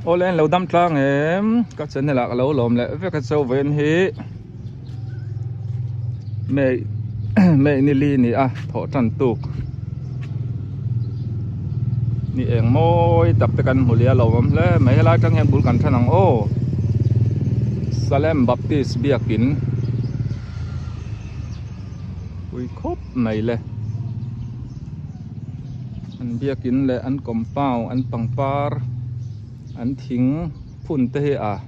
ô lên lâu đâm trang em các chân này là lâu lồm lẽ với các sâu ven hi mẹ mẹ ni li ni à thọ trần tục ni em môi tập tới căn hồ lia lầu lắm lẽ mấy lá trắng em bún cắn thân hàng ô Salem Baptist biakin ui khốp mày lẽ anh biakin lẽ anh compound anh pangpar anh thính phun tê à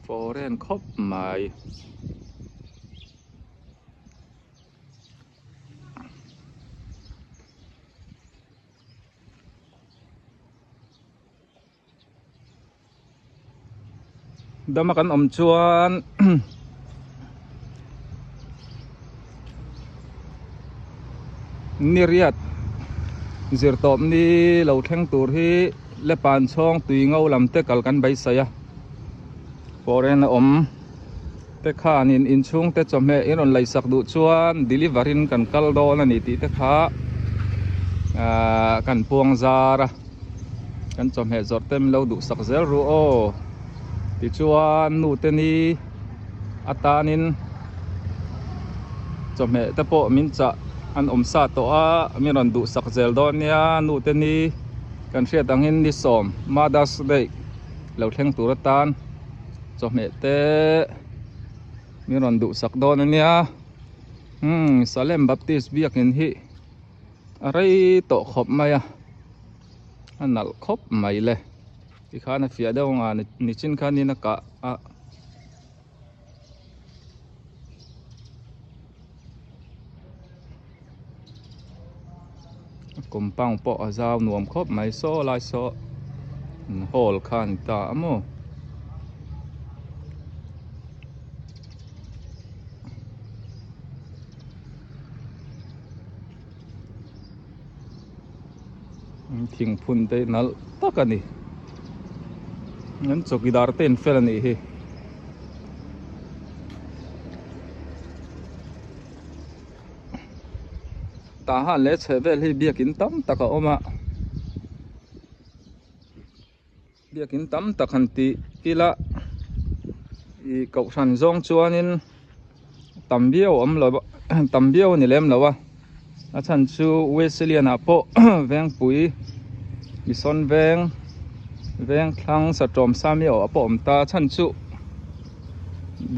foreign khốp mày đó mà kan om chuan niriat zirtop ni lo theng tur hi le pan chong tui ngau lam te kal kan bai saya foreign om te kha nin in chung te chome in on lai sak du chuan delivery kan kal do na ni ti te kha kan puang zara kan chome zor tem lo du sak zel ru o ti chuan nu te ni atanin chome te po min cha an om sa to a min on du sak zel do nia nu te ni kan hriat angin ni som Mother's Day lo thleng tur atan chome te min on du sak do nia Salem Baptist biakin hi arai to khop maya anal khop mai le ti khana fia daw nga ni chin khan ni na ka a compound po azaw nuam khop mai so lai so hol khan ta amo thing phun te nal takani ngan chokidar ten fel ani hi ta han le chevel hi biakin tam taka oma biakin tam takhan ti ila I cậu sàn zong chuanin tambiao om lo tambiao ni lem lawa a chan chu Wesleyan a po veng pui ison veng thlang sa trom samio a po om ta chan chu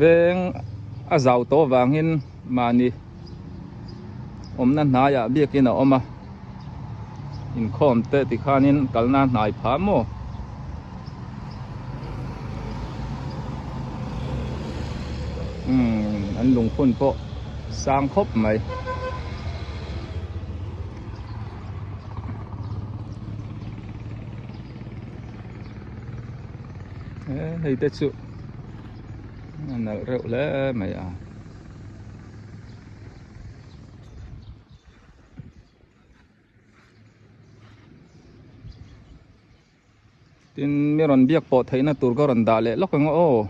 veng a zau to wangin mani om na na ya biakin a oma in khom te ti khanin kalna nai phamo anh lùng phun po sang khốp mày hay tết sự nở rượu lẽ mày à tin mi ron biak po thấy na tur có ron da lẽ lóc cái ngõ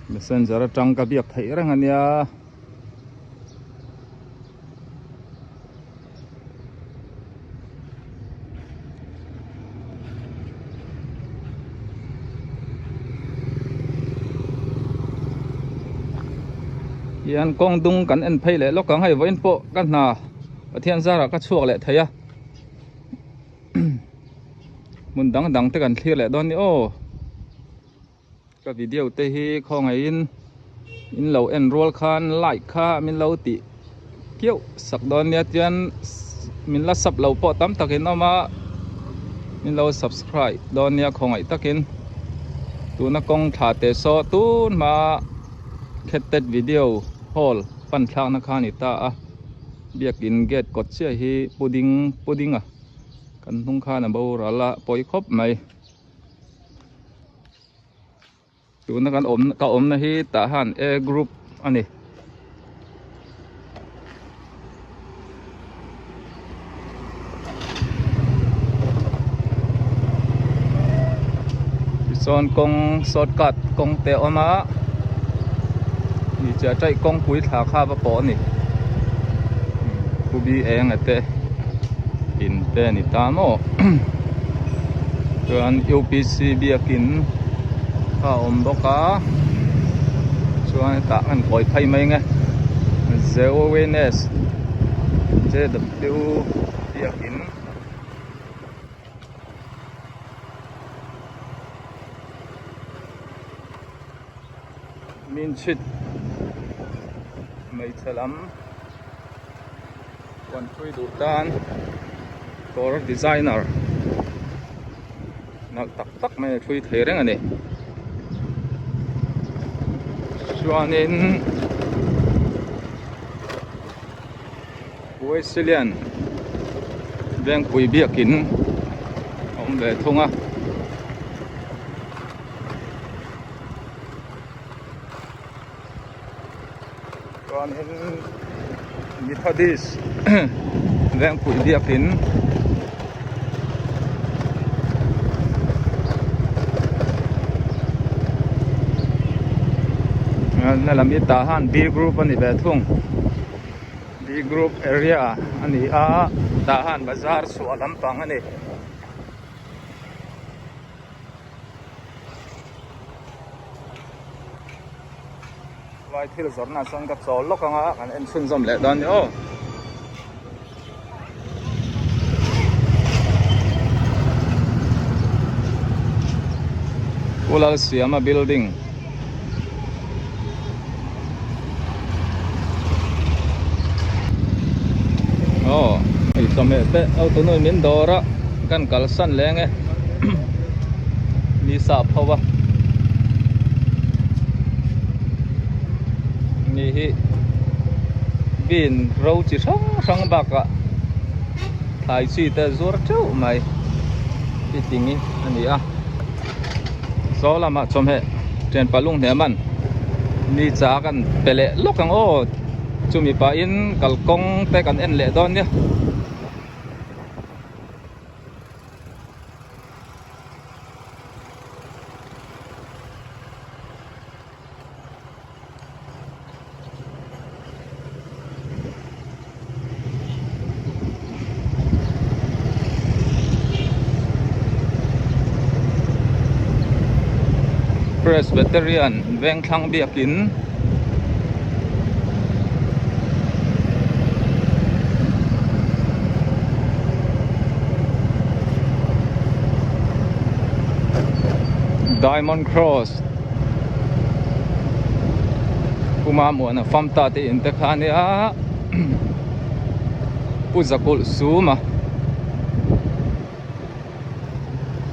messenger trăng cả biak thấy rằng anh ya yan kong dung kan en phei le lok kang hai voin po kan na thian zara ka chuak le theya mun dang te kan thlir le don ni o ka video te hi khongai in lo enroll khan like kha min lo ti kieu sak don nia tian min la sap lo po tam takin ama min lo subscribe don nia khongai takin tuna kong tha te so tun ma khetet video hol pan thlang na khan ita a biakin get kot che hi pudding a kan hung khan a bo rala poi khop mai tuna kan om na hi ta han a group ani son kong shortcut kong te oma ni cha chai kong pui thla kha ba po ni ku bi eng ate in te ni ta mo chuan UPC biakin a om boka chuan ta an koi phai mai nge zero awareness JW biakin min chit mai chalam wan thui du tan core designer nak tak mai thui thei reng ani chuanin Wesleyan beng pui biakin om ve thunga chuanin Methodist beng pui biakin na lam ita han B group ani ve thung B group area ani a tahan bazar su alampang ani vai thil zorna sang ka chol lokanga kan en sun zom le dan yo Ulal Siama building ai some te auto noi min dora kan kalsan lenge ni sa phawa ni hi bin ro chi sang baka thai chi te zur chau mai ti tingi ani a so lama chome tren palung ne man ni cha kan pele lokang o chumi pa in kalkong te kan en le don ya Presbyterian veng thlang biakin Diamond Cross kuma mo na famta te in te khania puzakul suma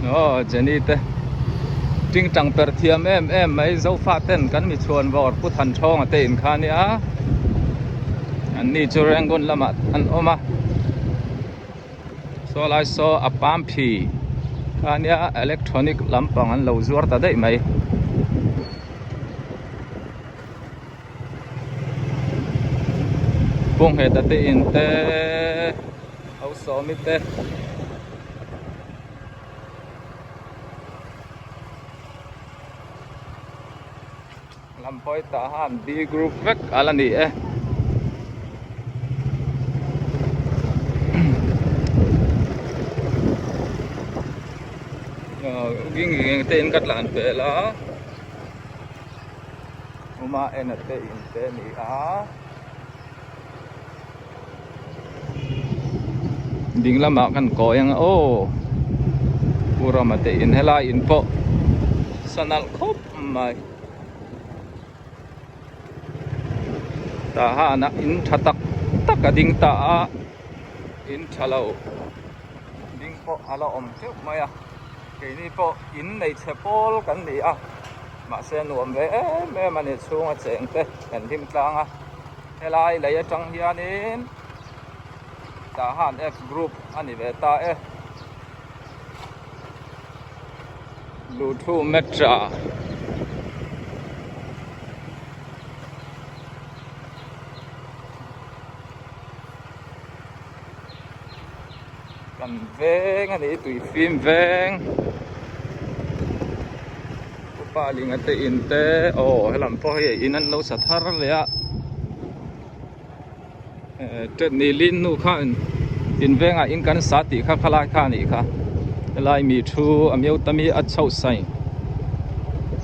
no jenite ting tang per thiam em mai zo fa ten kan mi chuan vor pu than thong ate in khania an ni churangun lama an oma so lai so apam phi khania electronic lampang an lo zuar ta dei mai bung he ta te in te au so mi te lampoi tahan B group vek alani ging te in katlan pe la uma en te in te ni a ding lama kan ko yang o pura mate in hela in po sanal khop mai tahana in thatak takading ta in thalo ding po ala om te maya ke ni po in nei chepol kan ni a ma se nuam ve me mani chunga cheng te kan him tlanga helai leya tang hianin tahan F group ani ve ta Lutu Metra kan veng ani tui phim veng pa ling ate in te o helam po hi in an lo sa thar le a tet ni lin nu kha in venga in kan sa ti kha khala kha ni kha lai mi thu amiu tami a chau sai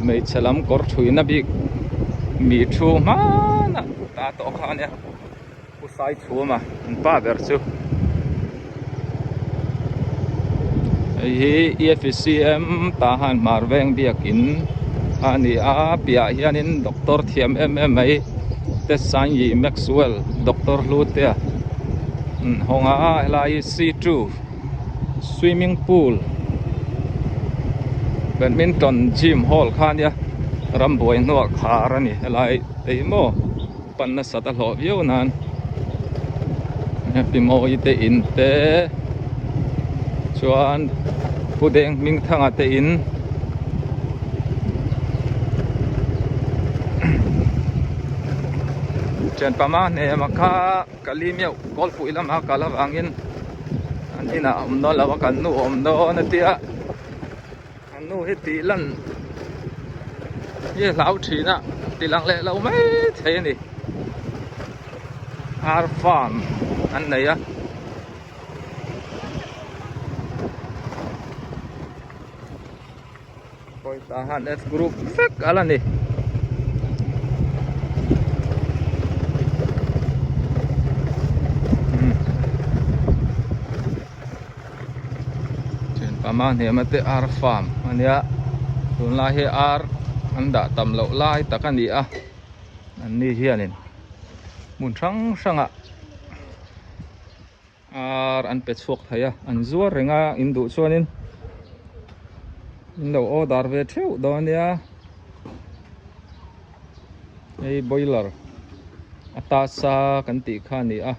mei chalam kor thui na bi mi thu ma na ta to kha ne u sai thu ma pa ber chu hi EFCM ta han mar veng biak in ani a pia hianin doctor thiam MMA te san yi Maxwell doctor lu te honga lai C2 swimming pool badminton gym hall khan ya ramboi no khar ani lai eimo panna sata lo view nan happy mo ite in te chuan pudeng ming thanga te in chen pama ne makha kalimeu golf ilama kala wangin anina omno lawa kan nu omno na tia anu he ti lan ye lau thina ti lang le lau mai the ni har farm an này á coi tahan S group fek ala ni paman he mate ar farm ania tun la he ar anda tam lo lai takani a ani hianin mun sang sanga ar an pet sok thaya an zuar renga indu chuanin indo order ve theu donia ei boiler atasa kan ti khani a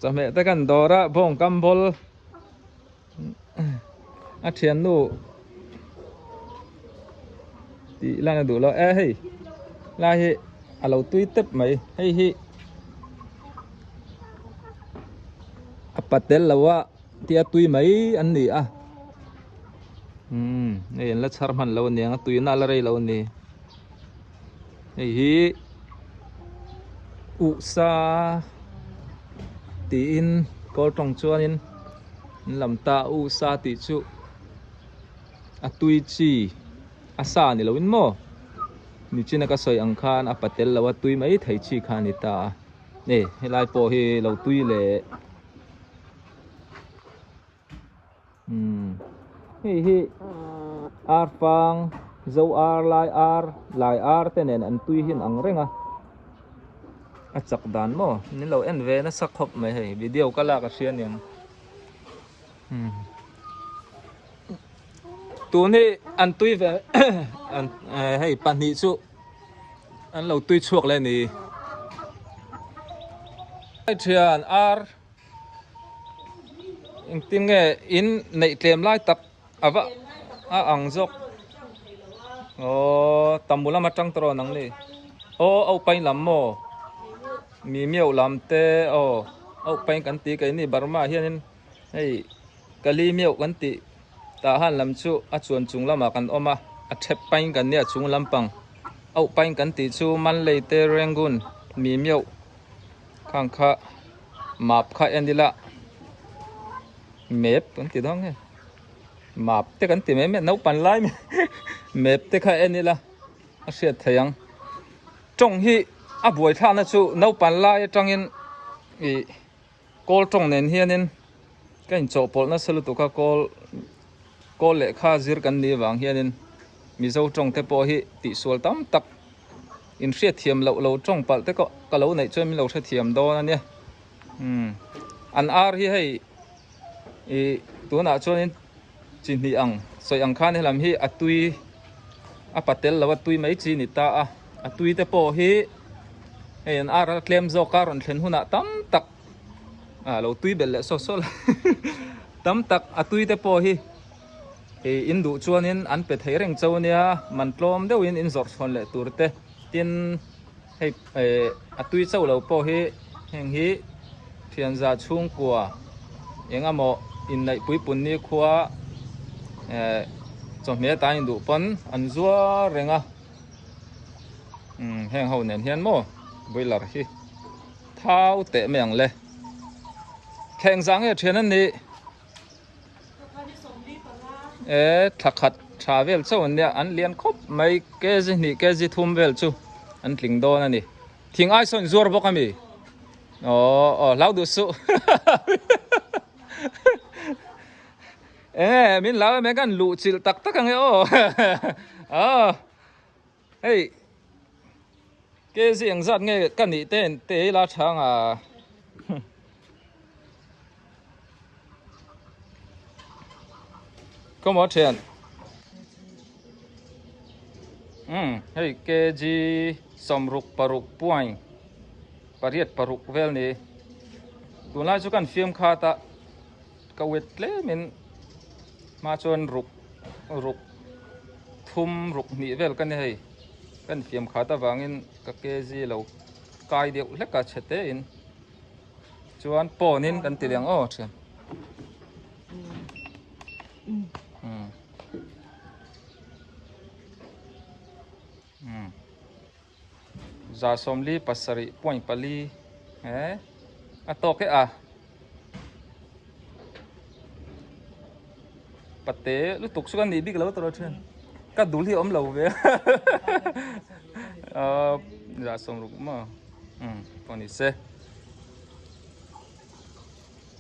cho mẹ ta cần đó ra bông cam bol à thiền nu thì là đủ lo hey là hi à lâu tuy tết mày hay hi à patel là wa tia tuy mấy anh nỉ à này là char man lâu nè tuy na là đây lâu nè hay hi sa tin có trong chuanin làm ta u sa ti chu a tui chi a sa ni loin mo ni china ka soi ang khan a patel lawa tui mai thai chi khan ni ta ne helai po hi lo tui le hi ar fang zo ar lai ar tenen an tui hin ang renga a chak dan mo ni lo en ve na sak khop mai hei video kala ka sian yang tu ni an tui ve an hei pan ni chu an lo tui chuak le ni ai thian ar in tin nge in nei tlem lai tak awa a ang jok o tambula ma tang tro nang ni o au pain lam mo mi miêu làm te au pain kan ti kai ni Burma hianin hei kali miêu kan ti ta han lam chu a chuan chung lama kan oma a thep pain kan nia chung lampang au pain kan ti chu man lei te Rangoon mi miêu khang kha map kha endila map kan ti dong he map te kan ti me nau pan lai map te kha endila a siat thayang trong hi a buai tha na chu no pan lai tangin i kol tong nen hianin kain cho pol na salu to ka kol le kha zir kan ni wang hianin mi zo tong te po hi ti sual tam tak in hria thiam lo tong pal te ko ka lo nei choi mi lo hria thiam do na ne an ar hi hei i tu na chuanin chin ni ang soi ang khan helam hi atui a patel lawa tui mai chi ni ta a atui te po hi en ar klem zo karon thlen huna tam tak lo tui bel le so sol tam tak atui te po hi e indu chuanin an pe thei reng chonia man tlom deuin in zor thon le turte tin hei atui chau lo po hi heng hi thian za chung kwa engamo in nei pui pun ni khua chom me ta in du pon an zua renga heng ho nen hian mo boiler hi thau te meng le kheng zang e thian an ni thakhat travel chon nia an lian khop mai ke ji ni ke ji thum vel chu an tling don ani thing ai son zuar bokami lau du su min lau me kan lu chil tak tak ang hey cái gì anh dắt nghe cái này tên tế lá trắng à có một chuyện hey cái gì sầm rục paruk puai pariet paruk vel ni tu lai chu kan film kha ta ka wet le min ma chon ruk thum ruk ni vel kan hei kan film kha ta wangin ka ke ji lo kai deu le ka chete in chuan ponin kan tiliang thiam za somli pasari point pali atok ke pate lu tuk sukan ni dik lo tro thian ka dul hi om lo ve za som ruk ma poni se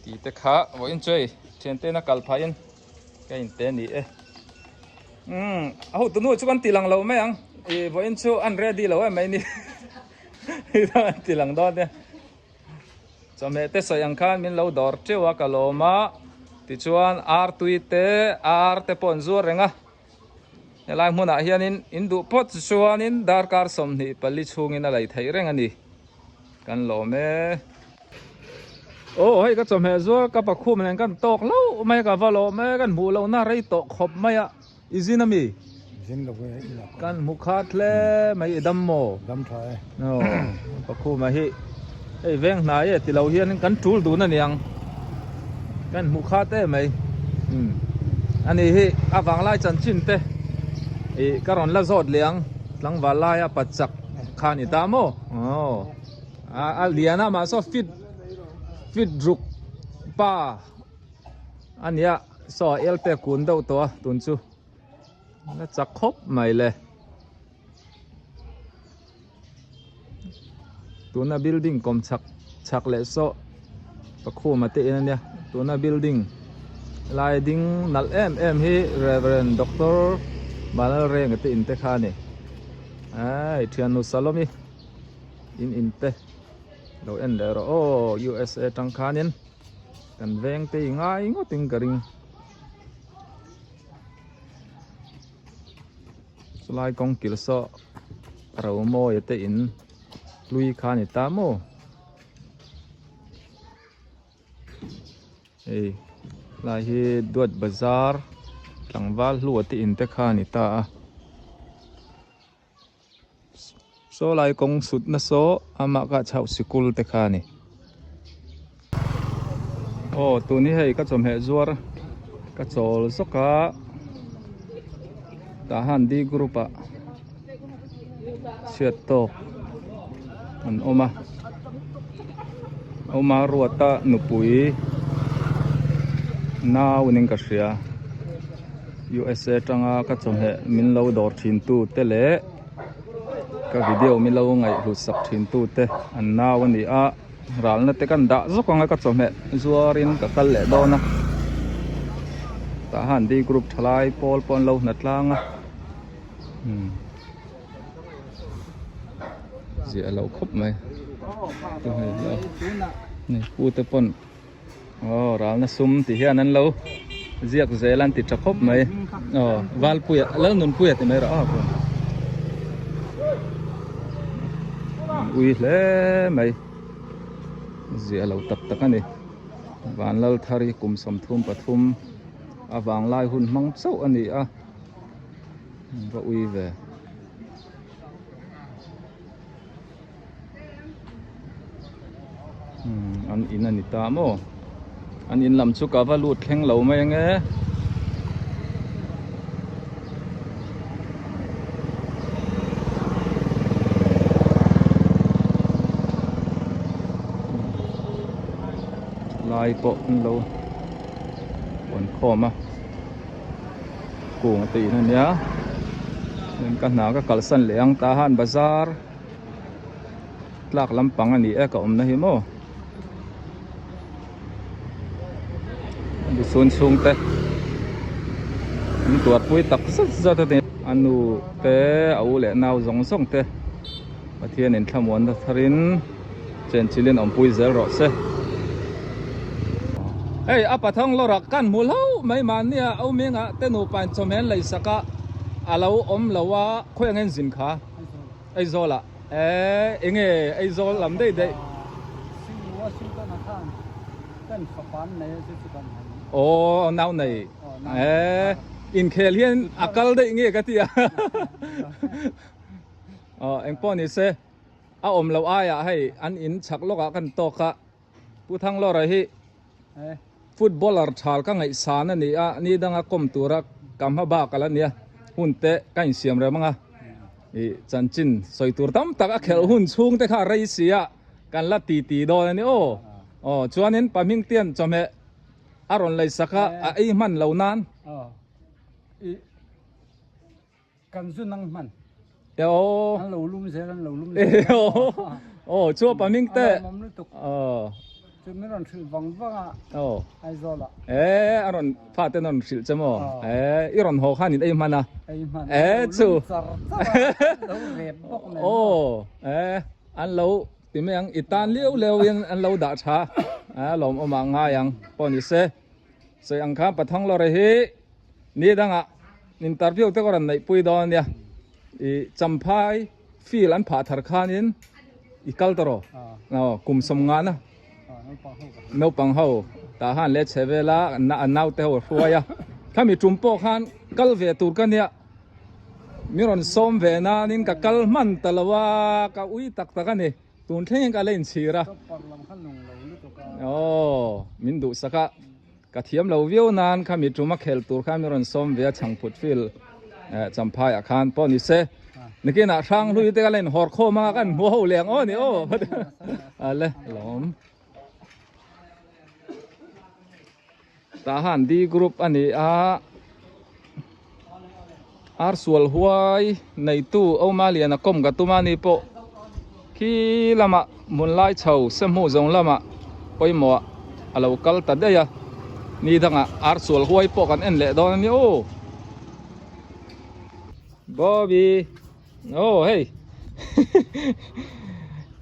ti te kha wo in choi chen te na kal phain ka in te ni ho tu nu chukan tilang lo me ang wo in chu an ready lo mai ni tilang do de cho me te sayang khan min lo dor chewa kaloma ti chuan ar tuite ar te pon zur renga helai hmuna hianin indu pot chuanin darkar somni pali chungin a lai thei reng ani kan lo me hei ka chom he zo ka pakhu men kan tok lo mai ka valo me kan mu lo na rei to khop mai a izinami kan mukhat le mai dam mo dam thai pakhu ma hi ei veng na ye ti lo hian kan tul du na niang kan mukhat te mai ani hi awang lai chan chin te karon la zot liang tlang walai a pachak khani ta mo liana ma so fit ruk pa ania so el pe kun do to tun chu na chak khop mai le tuna building kom chak le so pakhu ma te ania tuna building lai ding nal em hi reverend doctor Malal reng te in te khani thian nu salomi in te lo en le ro USA tang khanin kan veng te ngai ngo ting karing sulai kong kil so ro mo ye te in lui khani ta mo lai hi duat bazar tlangwal lu ti in te khani ta so lai kong sut na so ama ka chau sikul te khani tu ni hei ka chom he zuar ka chol soka ta han di grupa siat to an oma ruata nupui na uning ka sia USA tanga ka chom he min lo dor thin tu te le ka video min lo ngai hu sak thin tu te an naw ani a ral na te kan da zokanga ka chom he zuarin ka kal le do na ta han di group thalai pol pon lo na tlanga ji alo khop mai tu hai lo ni pu te pon ral na sum ti hian an lo ziak zelan ti chakop mai wal puya lo nun puya te mai ra ko ui le mai zia lo tak tak ani van lal thari kum som thum pathum awang lai hun mang chau ani va ui ve an in ani ta mo an in lam chu ka va lut thleng lo mai nge lai po lo còn kho mà cùng tỷ nữa nhá nên các nào các cал san leang tahan bazar tlak lampang ani e ka om na hi mo di sun sung te ni tuat pui tak sat za te anu te au le nau zong song te pathian in thamon da tharin chen chilen om pui zel ro se hey apa thong lorak kan mulo mai man nia au menga tenu pan chomen lai saka alo om lawa khoeng en zin kha ai zola enge ai zol lam dei dei o nau nei in khelian akal dei nge ka tia eng pon ni se a om lo aya hay an in chak loka kan to kha pu thang lo ra hi footballer thal ka ngai san ani a ni danga kom tura kam ha ba kala nia hunte kain siam re manga i chanchin soitur tam tak a khel hun chung te kha rei sia kan la ti ti do ani o chuanin paming tian chome aron lai saka a ei man lo nan i kan su nang man an lo lum se kan lo lum chua paming te meron thil wang wanga ai zola aron pha te non sil chamo iron ho khanin ei mana chu an lo timeng itan liu leo yen an lo da tha lom oma nga yang poni se ang kha pathang lo re hi ni danga interview te koran nei pui don ya i champhai fil an pha thar khanin i kal toro kum som nga na nấu bằng hậu ta han lệ chế về là nấu theo ruồi à khi Trung Quốc han cal về tur cái này miron som về na nên cả cal man talawa cả uy tak tak này tuần thiên cả lên xì ra mình đủ saka cả thiam lâu viu nan khi Trung Quốc khel tur khi miron som về chẳng phut fil chăm phai à khan po ni se nãy kia na sang lui te cả lên hor kho mà kan mua hậu liang ô ni lệ lom tahan di group ani arsual huai nei tu omalia na kom ga tumani po ki lama munlai chau semu zong lama poimo alo kal ta de ya ni danga arsual huai po kan en le don ni Bobby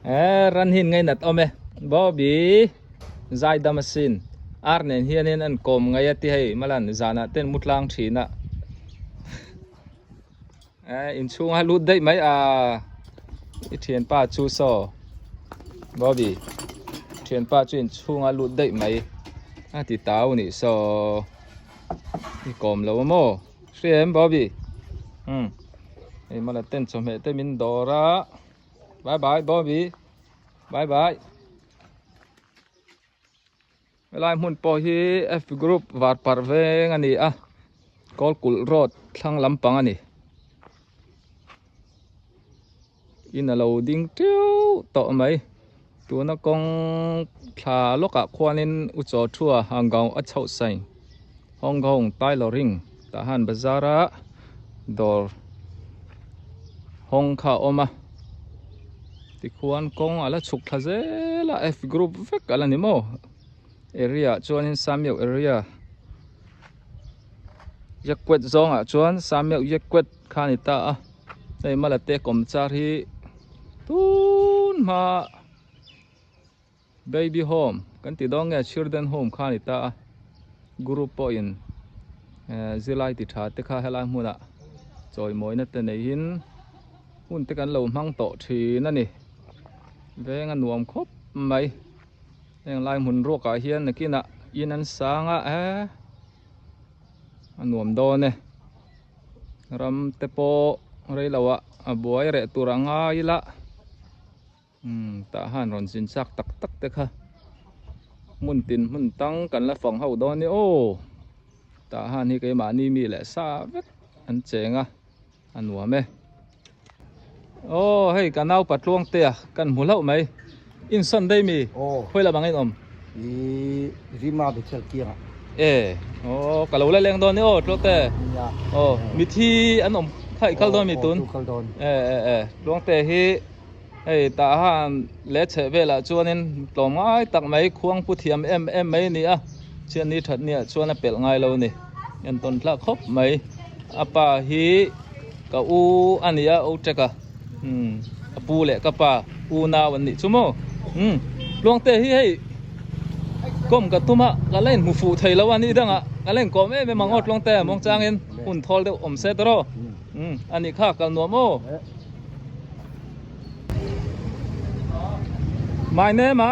hey ran hin ngai nat ome Bobby zai da machine arnen hianin an kom ngai ati hei malan zana ten mutlang thina in chunga lut dei mai i thian pa chu so Bobby thian pa chu in chunga lut dei mai ti tau ni so i kom lo mo siem Bobby ei mala ten chome te min dora bye bye Bobby bye bye lai mun po hi F group var parveng ani kol kul road thlang lampang ani in a loading tiu to mai tu na kong thla loka khwanin u cho thua hangau a chau sai Hong Kong tailoring tahan bazara dor hong kha oma ti khuan kong ala chuk thazela F group vek ala ni mo area chuan Samyuk area yakwet zonga chuan Samyuk yakwet khanita ei malate komchar hi tun ma baby home kan ti dong children home khanita group point zilai ti tha te kha helai muna choi moina te nei hin hun te kan lo mang to thi na ni venga nuam khop mai eng lai mun ro ka hian nakina inan sanga anuam do ne ram te po rei lawa abuai re turanga ila ta han ron sin sak tak tak te kha มุนตินมุนตังกันละฝั่งเฮาดอนนี่โอ้ตาฮันนี่ก็มานี่มีแหละซาเวทอันเจ๋งอ่ะอันหัวไหมโอ้เฮ้ยกันเอาปัดลวงเตียกันหัวเล่าไหมอินซันได้มี Oh, ค่อยละบางไอ้อม di Rima Betel Kira. โอ้กะเราเล่นดอนนี่โอ้ตวงเตะ Ya. โอ้มีที่อันอมไข่ข้าวดอนมีตุน Kaldon. ลวงเตะฮีไอ้ตาฮันเละเฉเวละชวนนินตอมไอ้ตักไหมควงผู้เทียมไหมนี่อ่ะเชื่อนี้ถัดเนี่ยชวนน่ะเป็ดไงเรานี่ยันต้นละครบไหมอาปาฮีกะอูอันนี้อ่ะอูเจกะปูแหละกะปาอูนาวันนี้ชั่วโมงลวงเตะฮีให้ก้มกับตุ้มะกะเล่นหูฟูไทยแล้ววันนี้ดังอ่ะกะเล่นก้มไม่มังอดลวงเตะมองจางเห็นหุ่นทอลเดียวอมเซตรออันนี้ข้ากันนัวโมMy name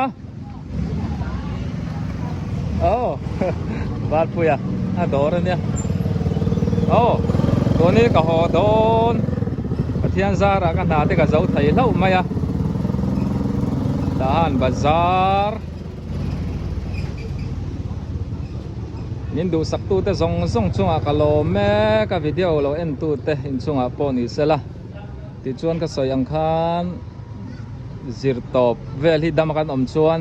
Oh บาดปุยโดนเนี่ยตัวนี้ก็หอโดนประเทศซาระกันหาที่ก็เจ้าไทยเล่าไหมทหารบาซาร์นินดูสักตู้แต่ส่งช่วงกะโลแม่กับวิดีโอเราเอ็นตู้แต่อินช่วงปอนี่เสละติดชวนก็สอยอังคารZirtop vel hi dam kan om chuan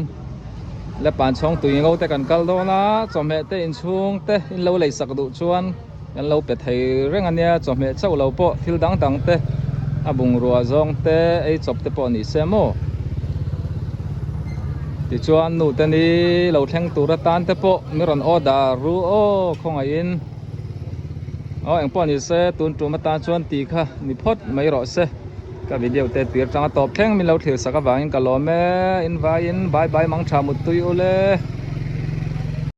le pan chong tui ngau te kan kal do na chome te in chung te in lo lei sak du chuan kan lo pe thei reng ania chome chau lo po thil dang dang te abung ruwa zong te ei chop te po ni semo ti chuan nu te ni lo thleng tur tan te po mi ron order ru o khonga in eng po ni se tun tu ma ta chuan ti kha ni phot mai ro se cái video tết tiệt trang top theng mình lâu thiệt sắc các bạn in cả lò mẹ in vai in bye bye mang trà một túi ô lê